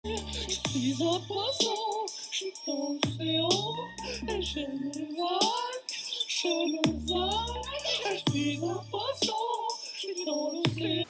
Je suis un poisson, je suis dans l'océan, et je me vague, je me vague. Je suis un poisson, je suis dans l'océan.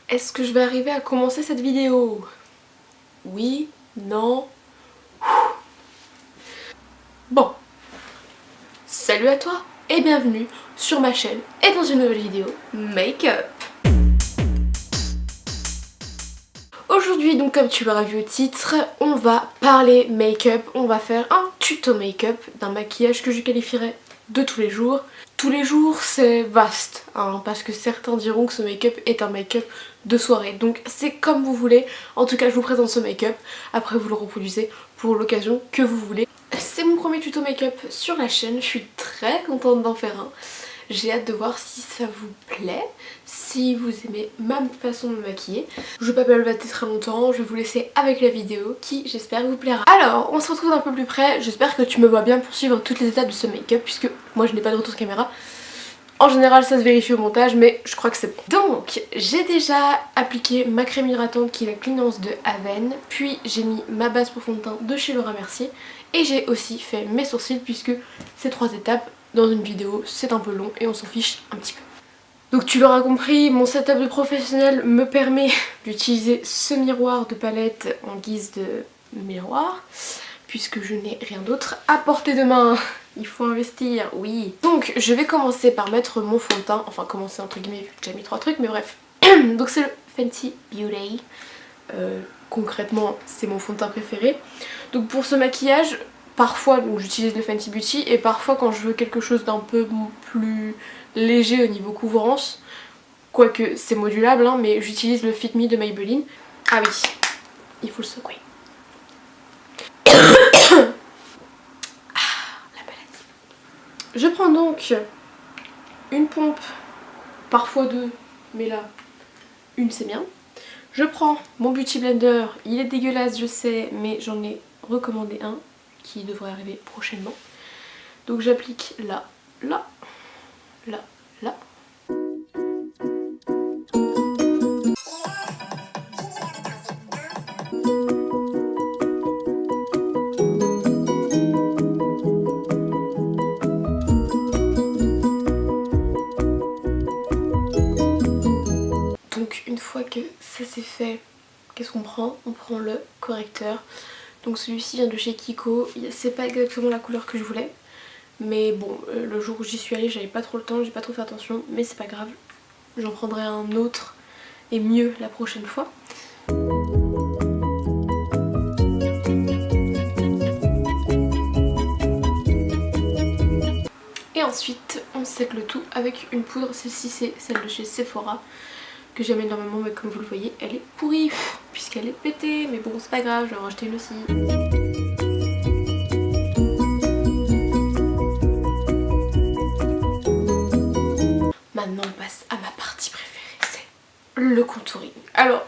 Est-ce que je vais arriver à commencer cette vidéo? Oui, non. Bon, salut à toi et bienvenue sur ma chaîne et dans une nouvelle vidéo make-up. Aujourd'hui, donc comme tu l'auras vu au titre, on va parler make-up, on va faire un tuto make-up d'un maquillage que je qualifierais de tous les jours. Tous les jours c'est vaste, hein, parce que certains diront que ce make-up est un make-up de soirée. Donc c'est comme vous voulez, en tout cas je vous présente ce make-up, après vous le reproduisez pour l'occasion que vous voulez. C'est mon premier tuto make-up sur la chaîne, je suis très contente d'en faire un. J'ai hâte de voir si ça vous plaît, si vous aimez ma façon de me maquiller. Je vais pas m'évader très longtemps, je vais vous laisser avec la vidéo qui j'espère vous plaira. Alors on se retrouve un peu plus près, j'espère que tu me vois bien pour suivre toutes les étapes de ce make-up puisque moi je n'ai pas de retour caméra. En général ça se vérifie au montage mais je crois que c'est bon. Donc j'ai déjà appliqué ma crème hydratante qui est la Cleanance de Haven, puis j'ai mis ma base pour fond de teint de chez Laura Mercier et j'ai aussi fait mes sourcils puisque ces 3 étapes dans une vidéo c'est un peu long et on s'en fiche un petit peu. Donc tu l'auras compris, mon setup de professionnel me permet d'utiliser ce miroir de palette en guise de miroir puisque je n'ai rien d'autre à portée de main. Il faut investir, oui. Donc je vais commencer par mettre mon fond de teint, enfin commencer entre guillemets vu que j'ai mis 3 trucs mais bref. Donc c'est le Fenty Beauty, concrètement c'est mon fond de teint préféré. Donc pour ce maquillage, parfois j'utilise le Fenty Beauty et parfois quand je veux quelque chose d'un peu plus léger au niveau couvrance, quoique c'est modulable hein, mais j'utilise le Fit Me de Maybelline. Ah oui, il faut le secouer. Je prends donc une pompe, parfois 2, mais là, une c'est bien. Je prends mon Beauty Blender, il est dégueulasse je sais, mais j'en ai recommandé un qui devrait arriver prochainement. Donc j'applique là, là, là, là. Donc une fois que ça c'est fait, qu'est-ce qu'on prend? On prend le correcteur. Donc celui-ci vient de chez Kiko, c'est pas exactement la couleur que je voulais. Mais bon, le jour où j'y suis allée j'avais pas trop le temps, j'ai pas trop fait attention, mais c'est pas grave. J'en prendrai un autre et mieux la prochaine fois. Et ensuite on sèche le tout avec une poudre, celle-ci c'est celle de chez Sephora que j'aime énormément mais comme vous le voyez elle est pourrie puisqu'elle est pétée, mais bon c'est pas grave, je vais en racheter une aussi. Maintenant on passe à ma partie préférée, c'est le contouring. Alors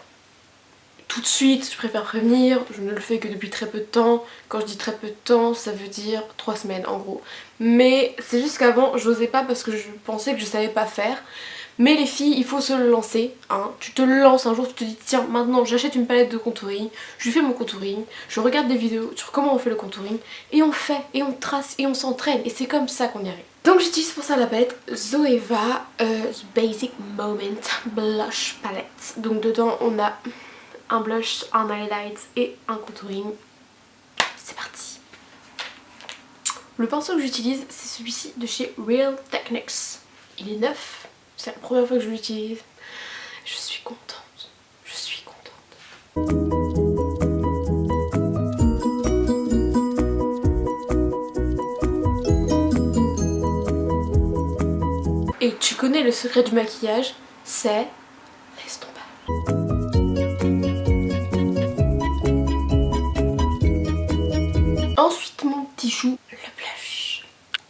tout de suite je préfère prévenir, je ne le fais que depuis très peu de temps. Quand je dis très peu de temps ça veut dire 3 semaines en gros. Mais c'est juste qu'avant j'osais pas parce que je pensais que je savais pas faire. Mais les filles il faut se le lancer hein. Tu te lances un jour, tu te dis tiens maintenant j'achète une palette de contouring, je fais mon contouring, je regarde des vidéos sur comment on fait le contouring et on fait et on trace et on s'entraîne et c'est comme ça qu'on y arrive. Donc j'utilise pour ça la palette Zoeva Basic Moment Blush Palette. Donc dedans on a un blush, un highlight et un contouring. C'est parti. Le pinceau que j'utilise c'est celui-ci de chez Real Techniques. Il est neuf, c'est la première fois que je l'utilise. Je suis contente, je suis contente. Et tu connais le secret du maquillage, c'est l'estompage. Ensuite mon petit chou, le blush.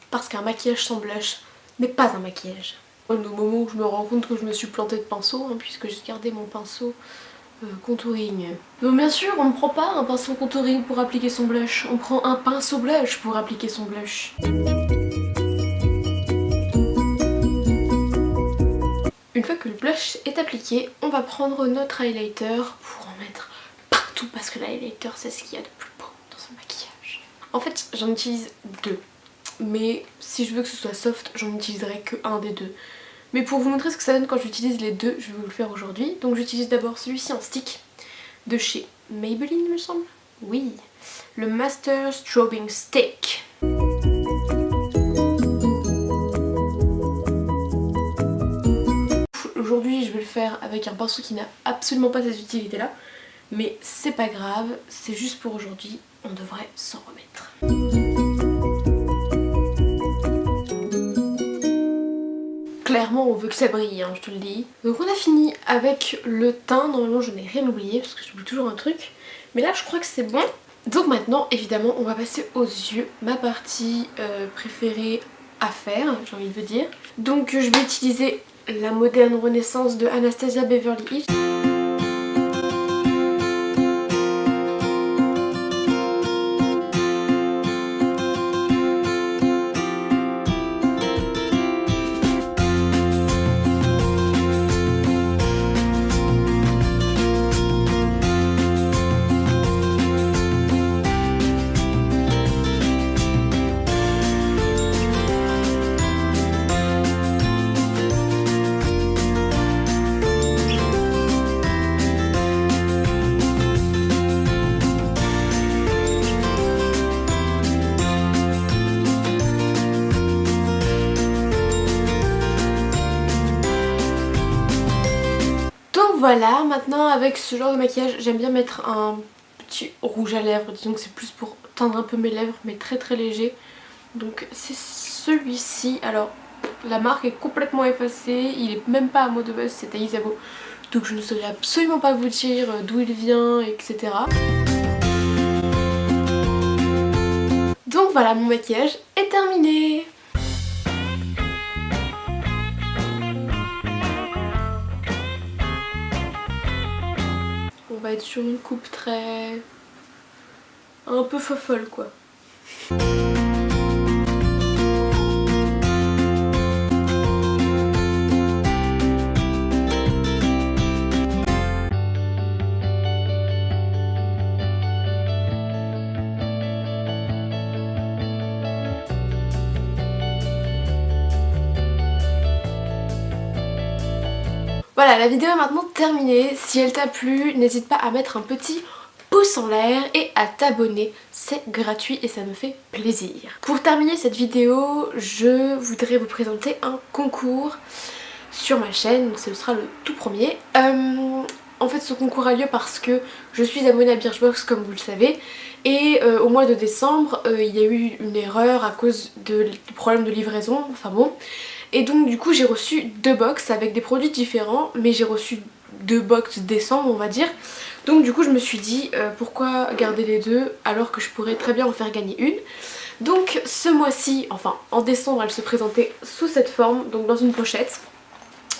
Parce qu'un maquillage sans blush n'est pas un maquillage. Au moment où je me rends compte que je me suis plantée de pinceau, hein, puisque j'ai gardé mon pinceau contouring. Donc bien sûr on ne prend pas un pinceau contouring pour appliquer son blush, on prend un pinceau blush pour appliquer son blush. Une fois que le blush est appliqué, on va prendre notre highlighter pour en mettre partout parce que l'highlighter c'est ce qu'il y a de plus beau dans un maquillage. En fait j'en utilise deux, mais si je veux que ce soit soft j'en utiliserai que un des deux. Mais pour vous montrer ce que ça donne quand j'utilise les deux, je vais vous le faire aujourd'hui. Donc j'utilise d'abord celui-ci en stick de chez Maybelline il me semble. Oui, le Master Strobing Stick. Aujourd'hui je vais le faire avec un pinceau qui n'a absolument pas cette utilité là, mais c'est pas grave, c'est juste pour aujourd'hui, on devrait s'en remettre. Clairement on veut que ça brille, hein, je te le dis. Donc on a fini avec le teint, normalement je n'ai rien oublié parce que j'oublie toujours un truc, mais là je crois que c'est bon. Donc maintenant évidemment on va passer aux yeux, ma partie préférée à faire, j'ai envie de vous dire. Donc je vais utiliser la moderne renaissance de Anastasia Beverly Hills. Voilà, maintenant avec ce genre de maquillage, j'aime bien mettre un petit rouge à lèvres. Disons que c'est plus pour teindre un peu mes lèvres, mais très très léger. Donc c'est celui-ci. Alors la marque est complètement effacée, il est même pas à mot de buzz, c'est à Isabeau. Donc je ne saurais absolument pas vous dire d'où il vient, etc. Donc voilà, mon maquillage est terminé. On va être sur une coupe très... un peu fofolle quoi. Voilà, la vidéo est maintenant terminée. Si elle t'a plu, n'hésite pas à mettre un petit pouce en l'air et à t'abonner. C'est gratuit et ça me fait plaisir. Pour terminer cette vidéo, je voudrais vous présenter un concours sur ma chaîne. Ce sera le tout premier. En fait, ce concours a lieu parce que je suis abonnée à Birchbox comme vous le savez. Et au mois de décembre, il y a eu une erreur à cause de problèmes de livraison. Enfin bon. Et donc du coup j'ai reçu deux box avec des produits différents, mais j'ai reçu deux box décembre on va dire. Donc du coup je me suis dit pourquoi garder les deux alors que je pourrais très bien en faire gagner une. Donc ce mois-ci, enfin en décembre, elle se présentait sous cette forme, donc dans une pochette.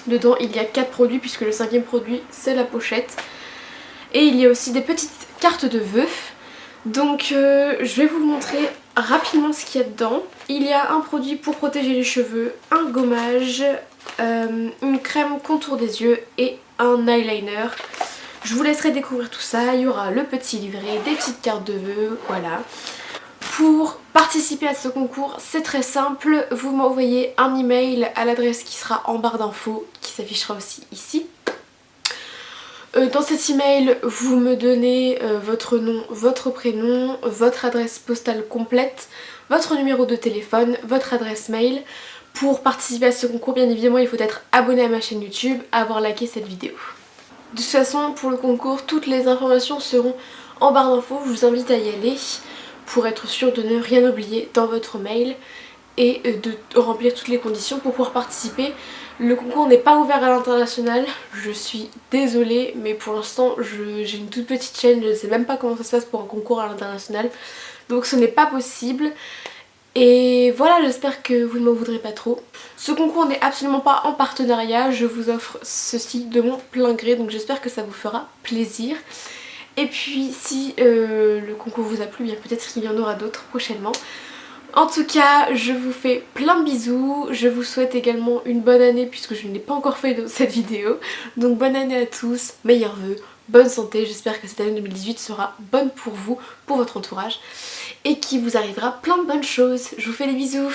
Dedans il y a 4 produits puisque le 5e produit c'est la pochette. Et il y a aussi des petites cartes de vœux. Donc je vais vous montrer rapidement ce qu'il y a dedans. Il y a un produit pour protéger les cheveux, un gommage, une crème contour des yeux et un eyeliner. Je vous laisserai découvrir tout ça. Il y aura le petit livret, des petites cartes de vœux, voilà. Pour participer à ce concours, c'est très simple. Vous m'envoyez un email à l'adresse qui sera en barre d'infos, qui s'affichera aussi ici. Dans cet email, vous me donnez votre nom, votre prénom, votre adresse postale complète, votre numéro de téléphone, votre adresse mail. Pour participer à ce concours, bien évidemment, il faut être abonné à ma chaîne YouTube, avoir liké cette vidéo. De toute façon, pour le concours, toutes les informations seront en barre d'infos. Je vous invite à y aller pour être sûr de ne rien oublier dans votre mail et de remplir toutes les conditions pour pouvoir participer. Le concours n'est pas ouvert à l'international, je suis désolée, mais pour l'instant j'ai une toute petite chaîne, je ne sais même pas comment ça se passe pour un concours à l'international, donc ce n'est pas possible. Et voilà, j'espère que vous ne m'en voudrez pas trop. Ce concours n'est absolument pas en partenariat, je vous offre ceci de mon plein gré, donc j'espère que ça vous fera plaisir. Et puis si le concours vous a plu, bien peut-être qu'il y en aura d'autres prochainement. En tout cas, je vous fais plein de bisous, je vous souhaite également une bonne année puisque je ne l'ai pas encore fait dans cette vidéo. Donc bonne année à tous, meilleurs vœux, bonne santé, j'espère que cette année 2018 sera bonne pour vous, pour votre entourage et qu'il vous arrivera plein de bonnes choses. Je vous fais des bisous.